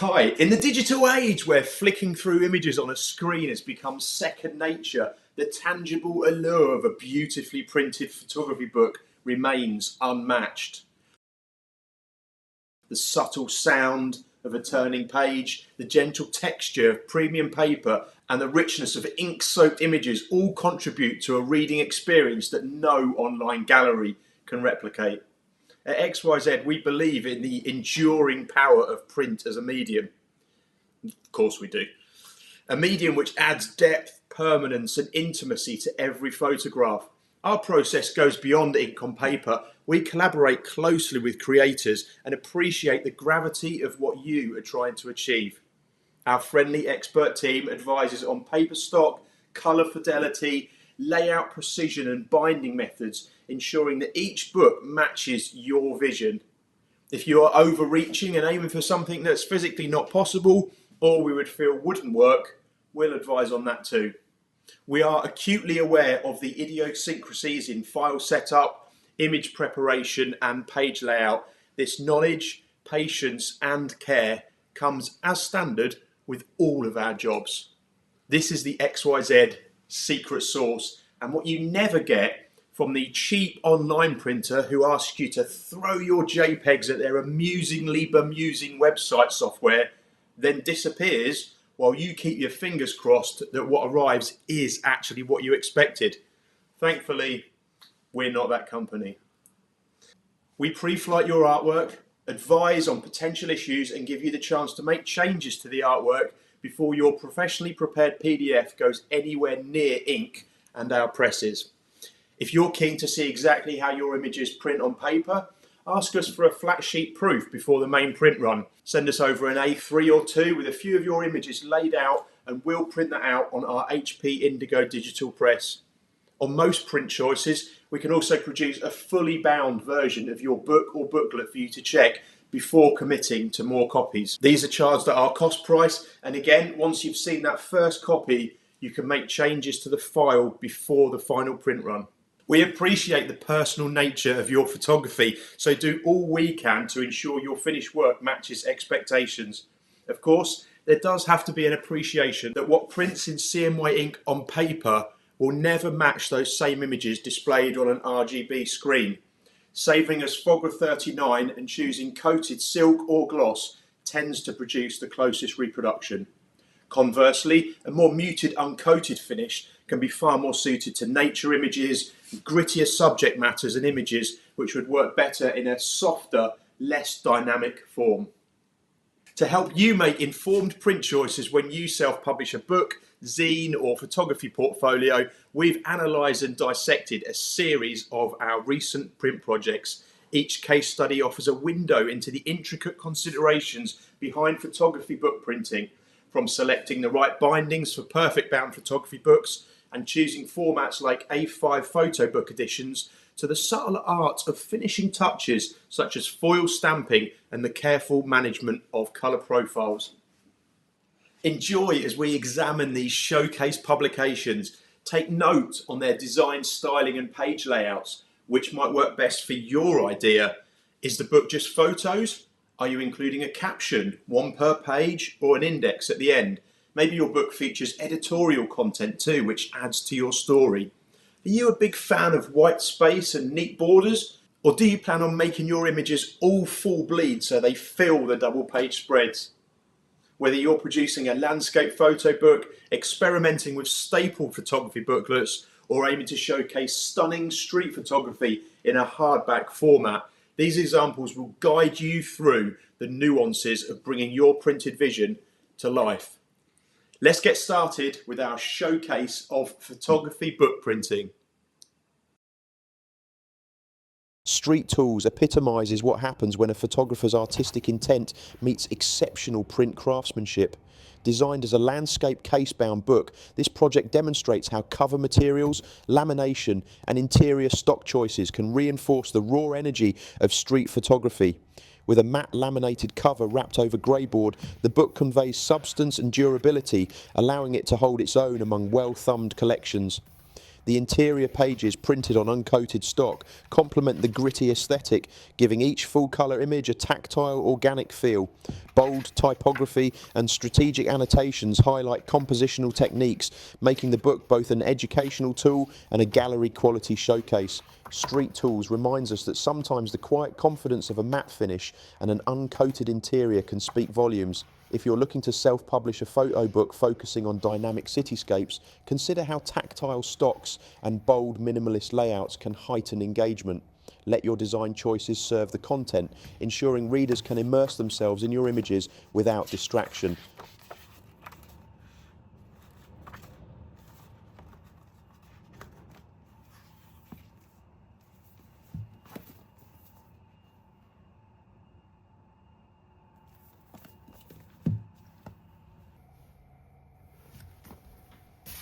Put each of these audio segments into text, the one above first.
Hi, in the digital age where flicking through images on a screen has become second nature, the tangible allure of a beautifully printed photography book remains unmatched. The subtle sound of a turning page, the gentle texture of premium paper, and the richness of ink-soaked images all contribute to a reading experience that no online gallery can replicate. At Ex Why Zed, we believe in the enduring power of print as a medium. Of course we do. A medium which adds depth, permanence and intimacy to every photograph. Our process goes beyond ink on paper. We collaborate closely with creators and appreciate the gravity of what you are trying to achieve. Our friendly expert team advises on paper stock, colour fidelity, layout precision and binding methods, ensuring that each book matches your vision. If you are overreaching and aiming for something that's physically not possible, or we would feel wouldn't work, we'll advise on that too. We are acutely aware of the idiosyncrasies in file setup, image preparation and page layout. This knowledge, patience and care comes as standard with all of our jobs. This is the XYZ secret sauce, and what you never get from the cheap online printer who asks you to throw your JPEGs at their amusingly bemusing website software, then disappears while you keep your fingers crossed that what arrives is actually what you expected. Thankfully, we're not that company. We pre-flight your artwork, advise on potential issues and give you the chance to make changes to the artwork before your professionally prepared PDF goes anywhere near ink and our presses. If you're keen to see exactly how your images print on paper, ask us for a flat sheet proof before the main print run. Send us over an A3 or 2 with a few of your images laid out and we'll print that out on our HP Indigo digital press. On most print choices, we can also produce a fully bound version of your book or booklet for you to check before committing to more copies. These are charged at our cost price, and again, once you've seen that first copy, you can make changes to the file before the final print run. We appreciate the personal nature of your photography, so do all we can to ensure your finished work matches expectations. Of course, there does have to be an appreciation that what prints in CMY ink on paper will never match those same images displayed on an RGB screen. Saving us Fogger 39 and choosing coated silk or gloss tends to produce the closest reproduction. Conversely, a more muted uncoated finish can be far more suited to nature images, grittier subject matters and images which would work better in a softer, less dynamic form. To help you make informed print choices when you self-publish a book, zine or photography portfolio, we've analysed and dissected a series of our recent print projects. Each case study offers a window into the intricate considerations behind photography book printing, from selecting the right bindings for perfect bound photography books and choosing formats like A5 photo book editions to the subtle art of finishing touches such as foil stamping and the careful management of colour profiles. Enjoy as we examine these showcase publications. Take note on their design, styling and page layouts. Which might work best for your idea? Is the book just photos? Are you including a caption, one per page, or an index at the end? Maybe your book features editorial content too, which adds to your story. Are you a big fan of white space and neat borders? Or do you plan on making your images all full bleed so they fill the double page spreads? Whether you're producing a landscape photo book, experimenting with staple photography booklets, or aiming to showcase stunning street photography in a hardback format, these examples will guide you through the nuances of bringing your printed vision to life. Let's get started with our showcase of photography book printing. Street Tools epitomises what happens when a photographer's artistic intent meets exceptional print craftsmanship. Designed as a landscape casebound book, this project demonstrates how cover materials, lamination and interior stock choices can reinforce the raw energy of street photography. With a matte laminated cover wrapped over greyboard, the book conveys substance and durability, allowing it to hold its own among well-thumbed collections. The interior pages, printed on uncoated stock, complement the gritty aesthetic, giving each full-colour image a tactile, organic feel. Bold typography and strategic annotations highlight compositional techniques, making the book both an educational tool and a gallery quality showcase. Street Tools reminds us that sometimes the quiet confidence of a matte finish and an uncoated interior can speak volumes. If you're looking to self-publish a photo book focusing on dynamic cityscapes, consider how tactile stocks and bold minimalist layouts can heighten engagement. Let your design choices serve the content, ensuring readers can immerse themselves in your images without distraction.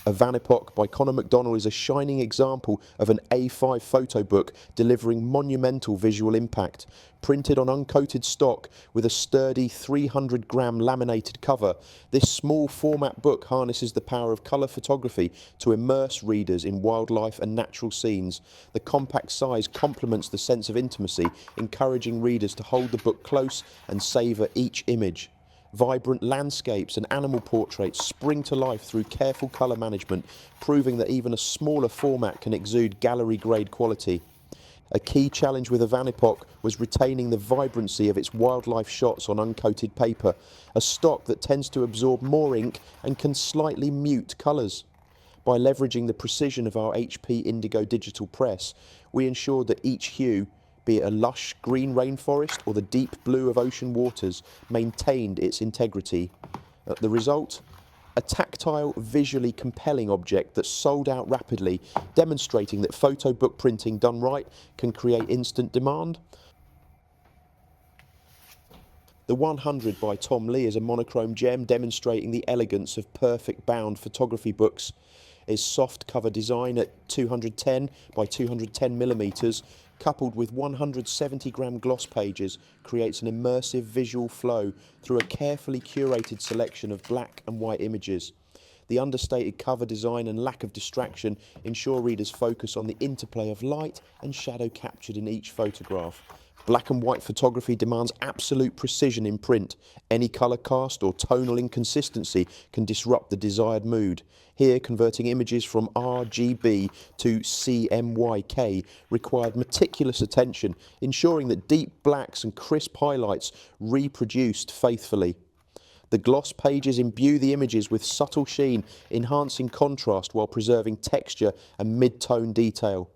Avanipok by Conor McDonald is a shining example of an A5 photo book delivering monumental visual impact. Printed on uncoated stock with a sturdy 300-gram laminated cover, this small format book harnesses the power of colour photography to immerse readers in wildlife and natural scenes. The compact size complements the sense of intimacy, encouraging readers to hold the book close and savour each image. Vibrant landscapes and animal portraits spring to life through careful colour management, proving that even a smaller format can exude gallery-grade quality. A key challenge with Avanipok was retaining the vibrancy of its wildlife shots on uncoated paper, a stock that tends to absorb more ink and can slightly mute colours. By leveraging the precision of our HP Indigo digital press, we ensured that each hue, be it a lush green rainforest or the deep blue of ocean waters, maintained its integrity. The result? A tactile, visually compelling object that sold out rapidly, demonstrating that photo book printing done right can create instant demand. The 100 by Tom Lee is a monochrome gem demonstrating the elegance of perfect bound photography books. Its soft cover design at 210 by 210 millimeters, coupled with 170-gram gloss pages, creates an immersive visual flow through a carefully curated selection of black and white images. The understated cover design and lack of distraction ensure readers focus on the interplay of light and shadow captured in each photograph. Black and white photography demands absolute precision in print. Any colour cast or tonal inconsistency can disrupt the desired mood. Here, converting images from RGB to CMYK required meticulous attention, ensuring that deep blacks and crisp highlights reproduced faithfully. The gloss pages imbue the images with subtle sheen, enhancing contrast while preserving texture and mid-tone detail.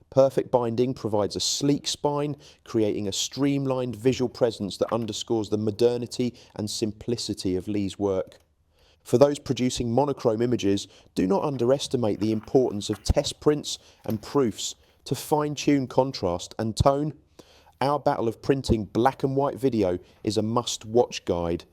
Perfect binding provides a sleek spine, creating a streamlined visual presence that underscores the modernity and simplicity of Lee's work. For those producing monochrome images, do not underestimate the importance of test prints and proofs to fine-tune contrast and tone. Our battle of printing black and white video is a must-watch guide.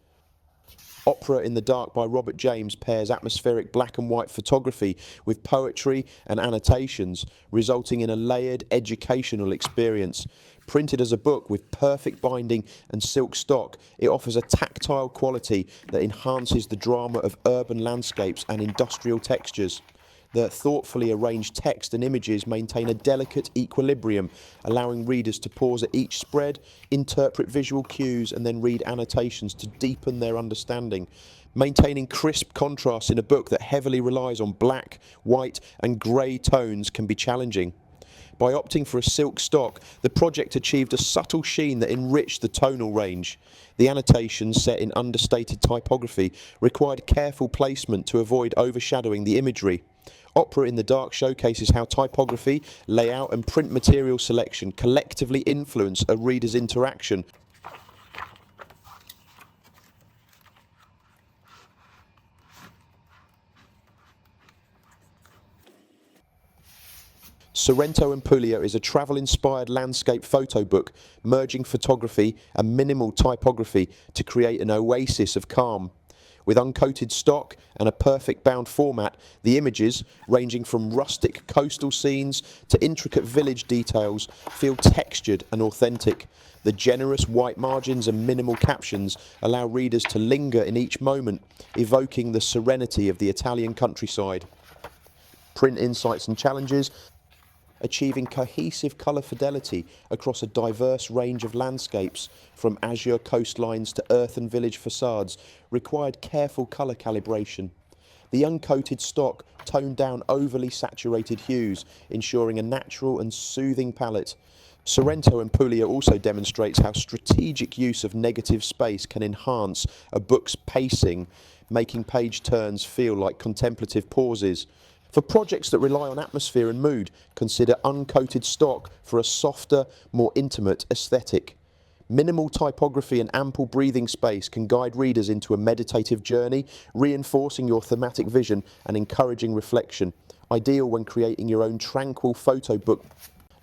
Opera in the Dark by Robert James pairs atmospheric black and white photography with poetry and annotations, resulting in a layered educational experience. Printed as a book with perfect binding and silk stock, it offers a tactile quality that enhances the drama of urban landscapes and industrial textures. The thoughtfully arranged text and images maintain a delicate equilibrium, allowing readers to pause at each spread, interpret visual cues, and then read annotations to deepen their understanding. Maintaining crisp contrast in a book that heavily relies on black, white, and grey tones can be challenging. By opting for a silk stock, the project achieved a subtle sheen that enriched the tonal range. The annotations, set in understated typography, required careful placement to avoid overshadowing the imagery. Opera in the Dark showcases how typography, layout, and print material selection collectively influence a reader's interaction. Sorrento and Puglia is a travel-inspired landscape photo book, merging photography and minimal typography to create an oasis of calm. With uncoated stock and a perfect bound format, the images, ranging from rustic coastal scenes to intricate village details, feel textured and authentic. The generous white margins and minimal captions allow readers to linger in each moment, evoking the serenity of the Italian countryside. print insights and challenges. Achieving cohesive colour fidelity across a diverse range of landscapes, from azure coastlines to earthen village facades, required careful colour calibration. The uncoated stock toned down overly saturated hues, ensuring a natural and soothing palette. Sorrento and Puglia also demonstrates how strategic use of negative space can enhance a book's pacing, making page turns feel like contemplative pauses. For projects that rely on atmosphere and mood, consider uncoated stock for a softer, more intimate aesthetic. Minimal typography and ample breathing space can guide readers into a meditative journey, reinforcing your thematic vision and encouraging reflection. Ideal when creating your own tranquil photo book.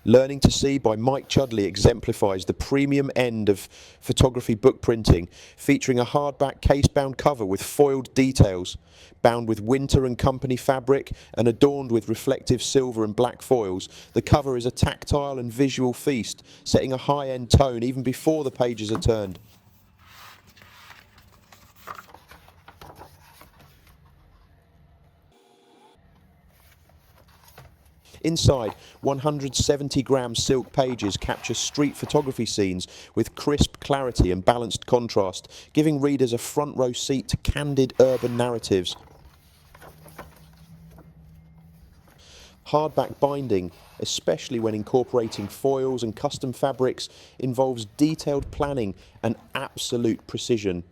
Learning to See by Mike Chudley exemplifies the premium end of photography book printing, featuring a hardback casebound cover with foiled details, bound with Winter and Company fabric and adorned with reflective silver and black foils. The cover is a tactile and visual feast, setting a high-end tone even before the pages are turned. Inside, 170-gram silk pages capture street photography scenes with crisp clarity and balanced contrast, giving readers a front row seat to candid urban narratives. Hardback binding, especially when incorporating foils and custom fabrics, involves detailed planning and absolute precision.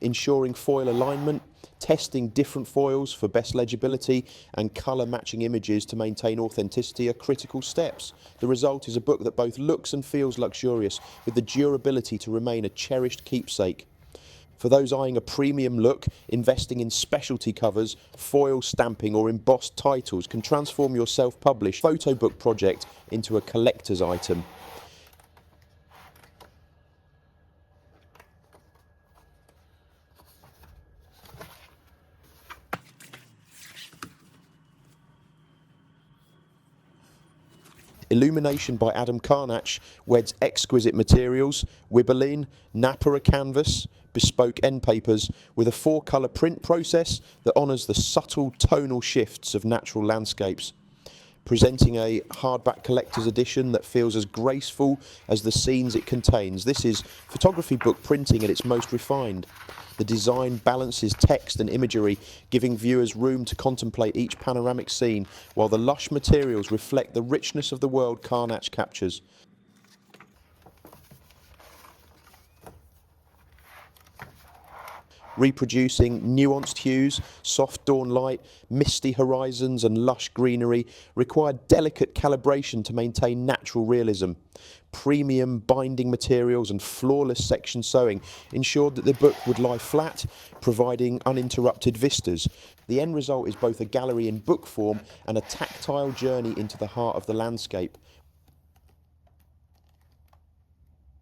Ensuring foil alignment, testing different foils for best legibility, and colour matching images to maintain authenticity are critical steps. The result is a book that both looks and feels luxurious, with the durability to remain a cherished keepsake. For those eyeing a premium look, investing in specialty covers, foil stamping or embossed titles can transform your self-published photo book project into a collector's item. Illumination by Adam Carnach weds exquisite materials, Wibberline, Nappa canvas, bespoke end papers, with a 4-colour print process that honours the subtle tonal shifts of natural landscapes. Presenting a hardback collector's edition that feels as graceful as the scenes it contains. This is photography book printing at its most refined. The design balances text and imagery, giving viewers room to contemplate each panoramic scene, while the lush materials reflect the richness of the world Carnach captures. Reproducing nuanced hues, soft dawn light, misty horizons and lush greenery required delicate calibration to maintain natural realism. Premium binding materials and flawless section sewing ensured that the book would lie flat, providing uninterrupted vistas. The end result is both a gallery in book form and a tactile journey into the heart of the landscape.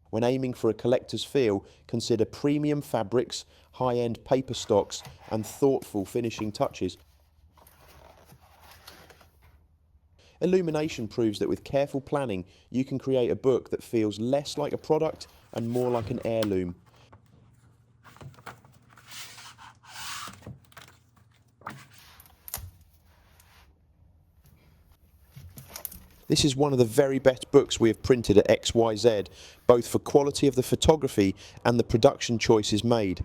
When aiming for a collector's feel, consider premium fabrics, high-end paper stocks, and thoughtful finishing touches. Illumination proves that with careful planning, you can create a book that feels less like a product and more like an heirloom. This is one of the very best books we have printed at XYZ, both for quality of the photography and the production choices made.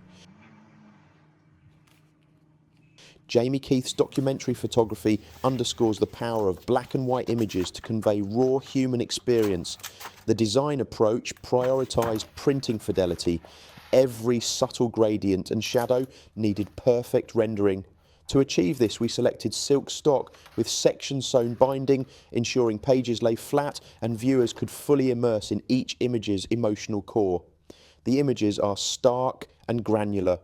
Jamie Keith's documentary photography underscores the power of black and white images to convey raw human experience. The design approach prioritised printing fidelity. Every subtle gradient and shadow needed perfect rendering. To achieve this, we selected silk stock with section sewn binding, ensuring pages lay flat and viewers could fully immerse in each image's emotional core. The images are stark and granular.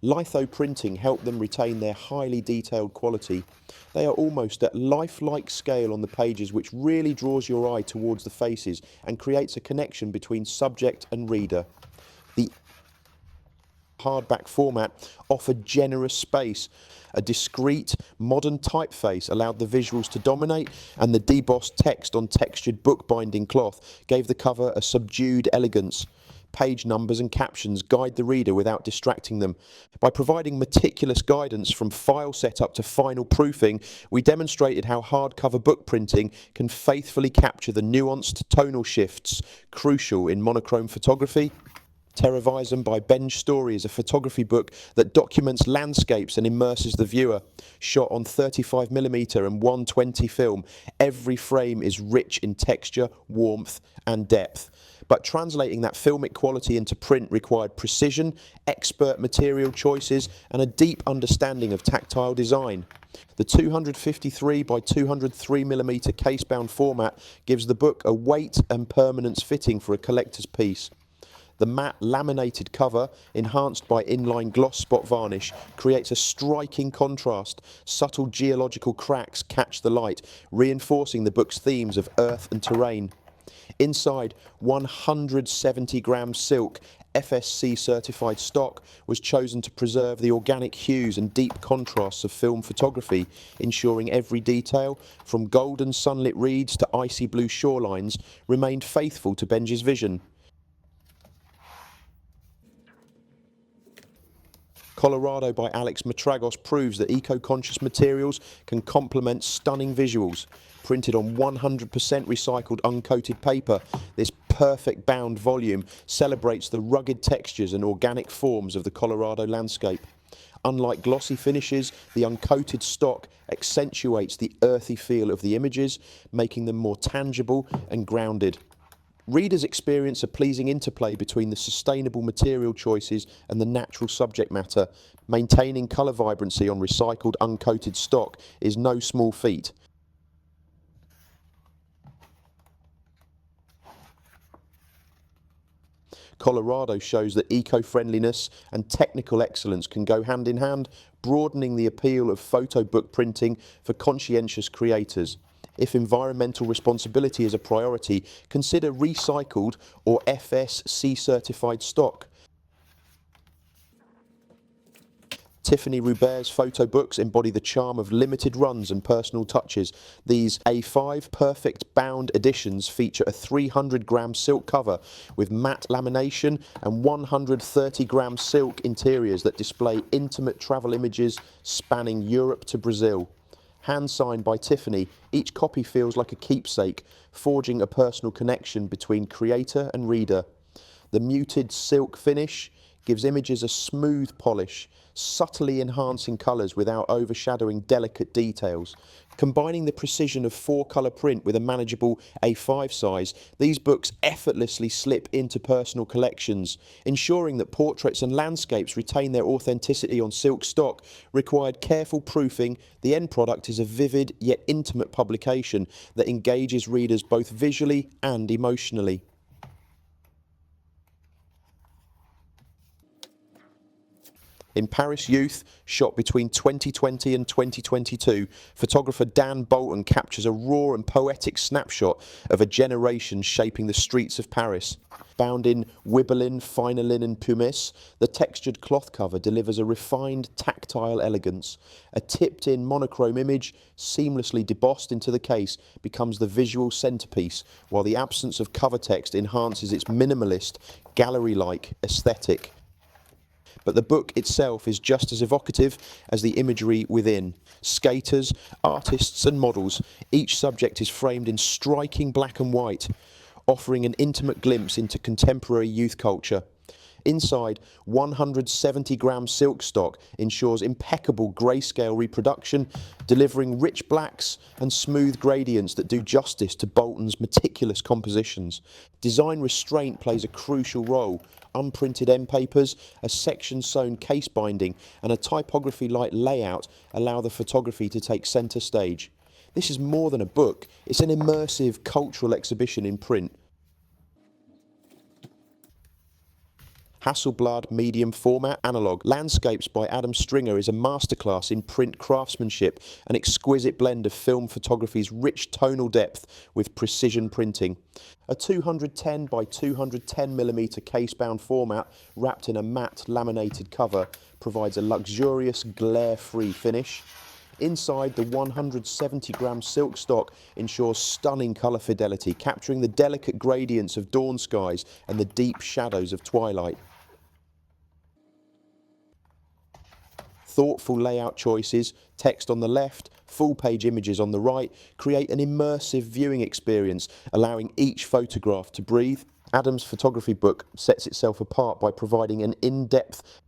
Litho printing helped them retain their highly detailed quality. They are almost at lifelike scale on the pages, which really draws your eye towards the faces and creates a connection between subject and reader. The hardback format offered generous space. A discreet, modern typeface allowed the visuals to dominate, and the debossed text on textured bookbinding cloth gave the cover a subdued elegance. page numbers and captions guide the reader without distracting them. By providing meticulous guidance from file setup to final proofing, we demonstrated how hardcover book printing can faithfully capture the nuanced tonal shifts crucial in monochrome photography. Terravism by Ben Story is a photography book that documents landscapes and immerses the viewer. Shot on 35mm and 120 film, every frame is rich in texture, warmth and depth. But translating that filmic quality into print required precision, expert material choices and a deep understanding of tactile design. The 253 by 203mm casebound format gives the book a weight and permanence fitting for a collector's piece. The matte laminated cover, enhanced by inline gloss spot varnish, creates a striking contrast. Subtle geological cracks catch the light, reinforcing the book's themes of earth and terrain. Inside, 170-gram silk FSC certified stock was chosen to preserve the organic hues and deep contrasts of film photography, ensuring every detail, from golden sunlit reeds to icy blue shorelines, remained faithful to Benji's vision. Colorado by Alex Matragos proves that eco-conscious materials can complement stunning visuals. Printed on 100% recycled uncoated paper, this perfect bound volume celebrates the rugged textures and organic forms of the Colorado landscape. Unlike glossy finishes, the uncoated stock accentuates the earthy feel of the images, making them more tangible and grounded. Readers experience a pleasing interplay between the sustainable material choices and the natural subject matter. Maintaining colour vibrancy on recycled uncoated stock is no small feat. Colorado shows that eco-friendliness and technical excellence can go hand in hand, broadening the appeal of photo book printing for conscientious creators. If environmental responsibility is a priority, consider recycled or FSC certified stock. Tiffany Rubert's photo books embody the charm of limited runs and personal touches. These A5 perfect bound editions feature a 300-gram silk cover with matte lamination and 130-gram silk interiors that display intimate travel images spanning Europe to Brazil. Hand-signed by Tiffany, each copy feels like a keepsake, forging a personal connection between creator and reader. The muted silk finish gives images a smooth polish, subtly enhancing colours without overshadowing delicate details. Combining the precision of 4-colour print with a manageable A5 size, these books effortlessly slip into personal collections. Ensuring that portraits and landscapes retain their authenticity on silk stock required careful proofing. The end product is a vivid yet intimate publication that engages readers both visually and emotionally. In Paris Youth, shot between 2020 and 2022, photographer Dan Bolton captures a raw and poetic snapshot of a generation shaping the streets of Paris. Bound in Wiberlin, Finelin and Pumice, the textured cloth cover delivers a refined, tactile elegance. A tipped-in monochrome image, seamlessly debossed into the case, becomes the visual centerpiece, while the absence of cover text enhances its minimalist, gallery-like aesthetic. But the book itself is just as evocative as the imagery within. Skaters, artists and models, each subject is framed in striking black and white, offering an intimate glimpse into contemporary youth culture. Inside, 170-gram silk stock ensures impeccable grayscale reproduction, delivering rich blacks and smooth gradients that do justice to Bolton's meticulous compositions. Design restraint plays a crucial role. Unprinted end papers, a section-sewn case binding, and a typography-like layout allow the photography to take centre stage. This is more than a book, it's an immersive cultural exhibition in print. Hasselblad medium format analog. Landscapes by Adam Stringer is a masterclass in print craftsmanship, an exquisite blend of film photography's rich tonal depth with precision printing. A 210 by 210mm casebound format wrapped in a matte laminated cover provides a luxurious glare-free finish. Inside, the 170-gram silk stock ensures stunning colour fidelity, capturing the delicate gradients of dawn skies and the deep shadows of twilight. Thoughtful layout choices, text on the left, full-page images on the right, create an immersive viewing experience, allowing each photograph to breathe. Adam's photography book sets itself apart by providing an in-depth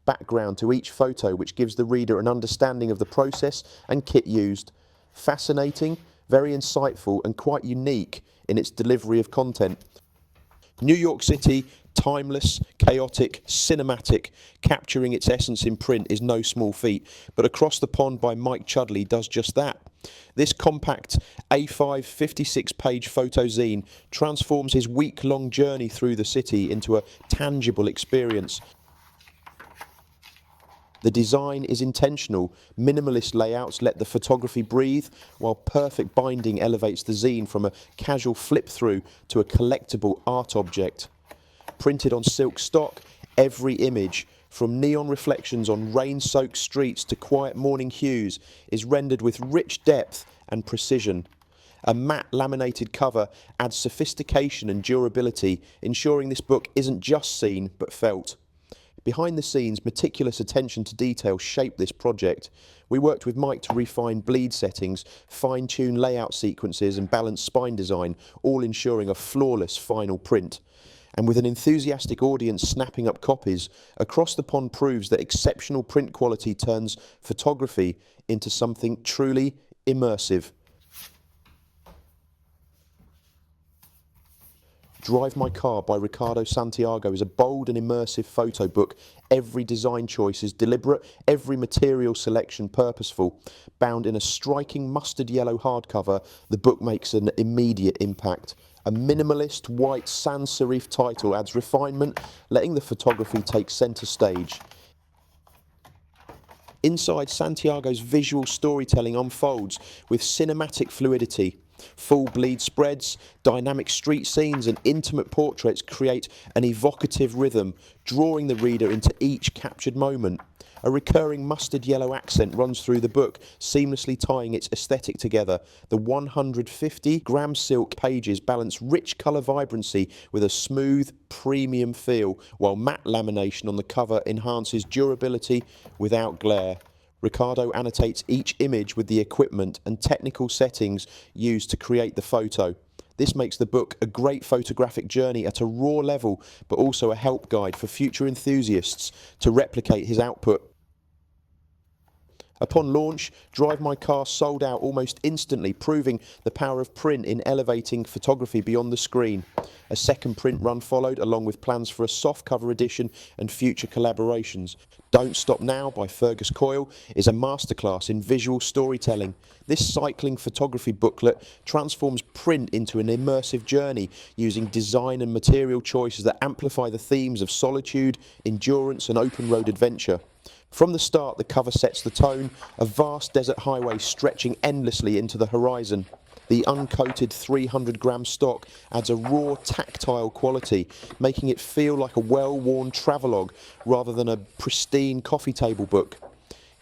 background to each photo, which gives the reader an understanding of the process and kit used. Fascinating, very insightful, and quite unique in its delivery of content. New York City, timeless, chaotic, cinematic, capturing its essence in print is no small feat, but Across the Pond by Mike Chudley does just that. This compact A5 56-page photozine transforms his week-long journey through the city into a tangible experience. The design is intentional. Minimalist layouts let the photography breathe, while perfect binding elevates the zine from a casual flip-through to a collectible art object. Printed on silk stock, every image, from neon reflections on rain-soaked streets to quiet morning hues, is rendered with rich depth and precision. A matte laminated cover adds sophistication and durability, ensuring this book isn't just seen but felt. Behind the scenes, meticulous attention to detail shaped this project. We worked with Mike to refine bleed settings, fine-tune layout sequences and balance spine design, all ensuring a flawless final print. And with an enthusiastic audience snapping up copies, Across the Pond proves that exceptional print quality turns photography into something truly immersive. Drive My Car by Ricardo Santiago is a bold and immersive photo book. Every design choice is deliberate, every material selection purposeful. Bound in a striking mustard yellow hardcover, the book makes an immediate impact. A minimalist white sans serif title adds refinement, letting the photography take centre stage. Inside, Santiago's visual storytelling unfolds with cinematic fluidity. Full bleed spreads, dynamic street scenes and intimate portraits create an evocative rhythm, drawing the reader into each captured moment. A recurring mustard yellow accent runs through the book, seamlessly tying its aesthetic together. The 150-gram silk pages balance rich colour vibrancy with a smooth, premium feel, while matte lamination on the cover enhances durability without glare. Ricardo annotates each image with the equipment and technical settings used to create the photo. This makes the book a great photographic journey at a raw level, but also a help guide for future enthusiasts to replicate his output. Upon launch, Drive My Car sold out almost instantly, proving the power of print in elevating photography beyond the screen. A second print run followed, along with plans for a softcover edition and future collaborations. Don't Stop Now by Fergus Coyle is a masterclass in visual storytelling. This cycling photography booklet transforms print into an immersive journey using design and material choices that amplify the themes of solitude, endurance and open road adventure. From the start, the cover sets the tone, a vast desert highway stretching endlessly into the horizon. The uncoated 300-gram stock adds a raw, tactile quality, making it feel like a well-worn travelogue rather than a pristine coffee table book.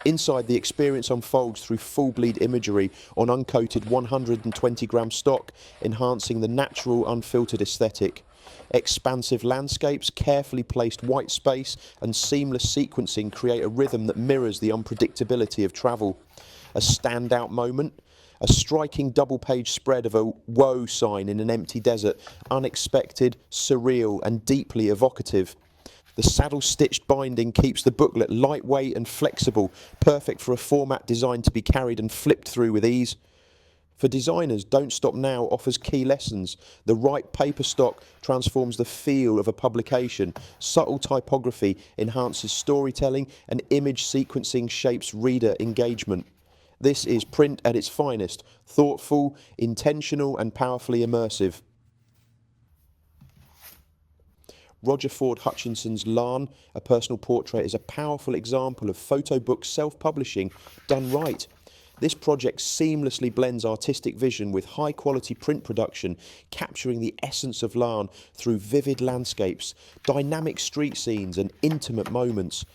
Inside, the experience unfolds through full bleed imagery on uncoated 120-gram stock, enhancing the natural, unfiltered aesthetic. Expansive landscapes, carefully placed white space and seamless sequencing create a rhythm that mirrors the unpredictability of travel. A standout moment, a striking double-page spread of a woe sign in an empty desert, unexpected, surreal and deeply evocative. The saddle-stitched binding keeps the booklet lightweight and flexible, perfect for a format designed to be carried and flipped through with ease. For designers, Don't Stop Now offers key lessons. The right paper stock transforms the feel of a publication. Subtle typography enhances storytelling, and image sequencing shapes reader engagement. This is print at its finest, thoughtful, intentional and powerfully immersive. Roger Ford Hutchinson's Larn, a personal portrait, is a powerful example of photo book self-publishing done right. This project seamlessly blends artistic vision with high-quality print production, capturing the essence of Larn through vivid landscapes, dynamic street scenes and intimate moments.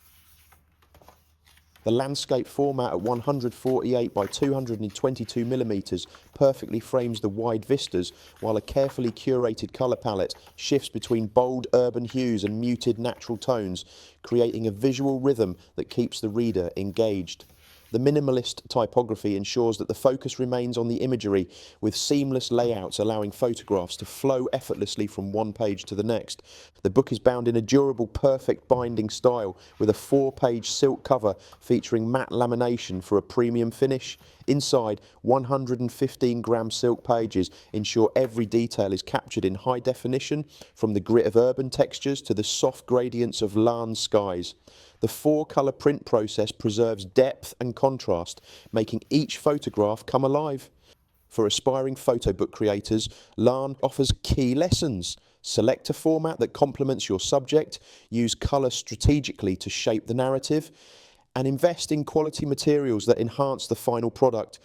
The landscape format at 148 by 222 millimeters perfectly frames the wide vistas, while a carefully curated colour palette shifts between bold urban hues and muted natural tones, creating a visual rhythm that keeps the reader engaged. The minimalist typography ensures that the focus remains on the imagery, with seamless layouts allowing photographs to flow effortlessly from one page to the next. The book is bound in a durable, perfect binding style, with a 4-page silk cover featuring matte lamination for a premium finish. Inside, 115-gram silk pages ensure every detail is captured in high definition, from the grit of urban textures to the soft gradients of Larne skies. The 4-colour print process preserves depth and contrast, making each photograph come alive. For aspiring photo book creators, Larne offers key lessons. Select a format that complements your subject, use colour strategically to shape the narrative, and invest in quality materials that enhance the final product.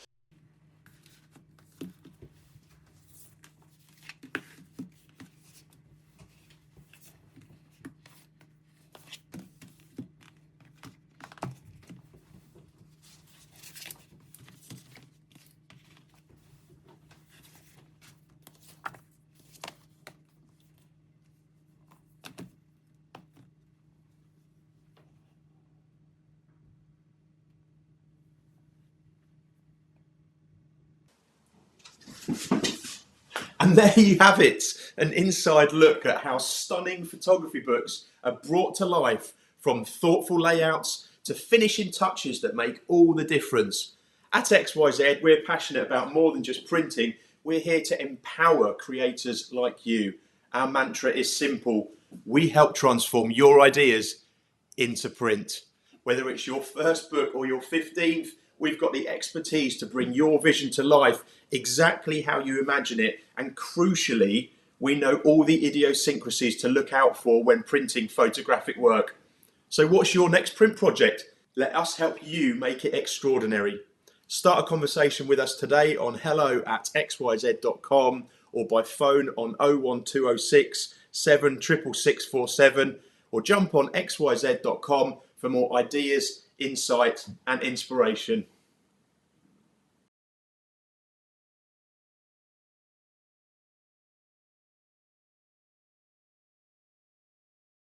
And there you have it, an inside look at how stunning photography books are brought to life, from thoughtful layouts to finishing touches that make all the difference. At XYZ, we're passionate about more than just printing. We're here to empower creators like you. Our mantra is simple: we help transform your ideas into print. Whether it's your first book or your 15th, we've got the expertise to bring your vision to life exactly how you imagine it. And crucially, we know all the idiosyncrasies to look out for when printing photographic work. So what's your next print project? Let us help you make it extraordinary. Start a conversation with us today on hello@xyz.com or by phone on 01206 76647, or jump on xyz.com for more ideas, insight and inspiration.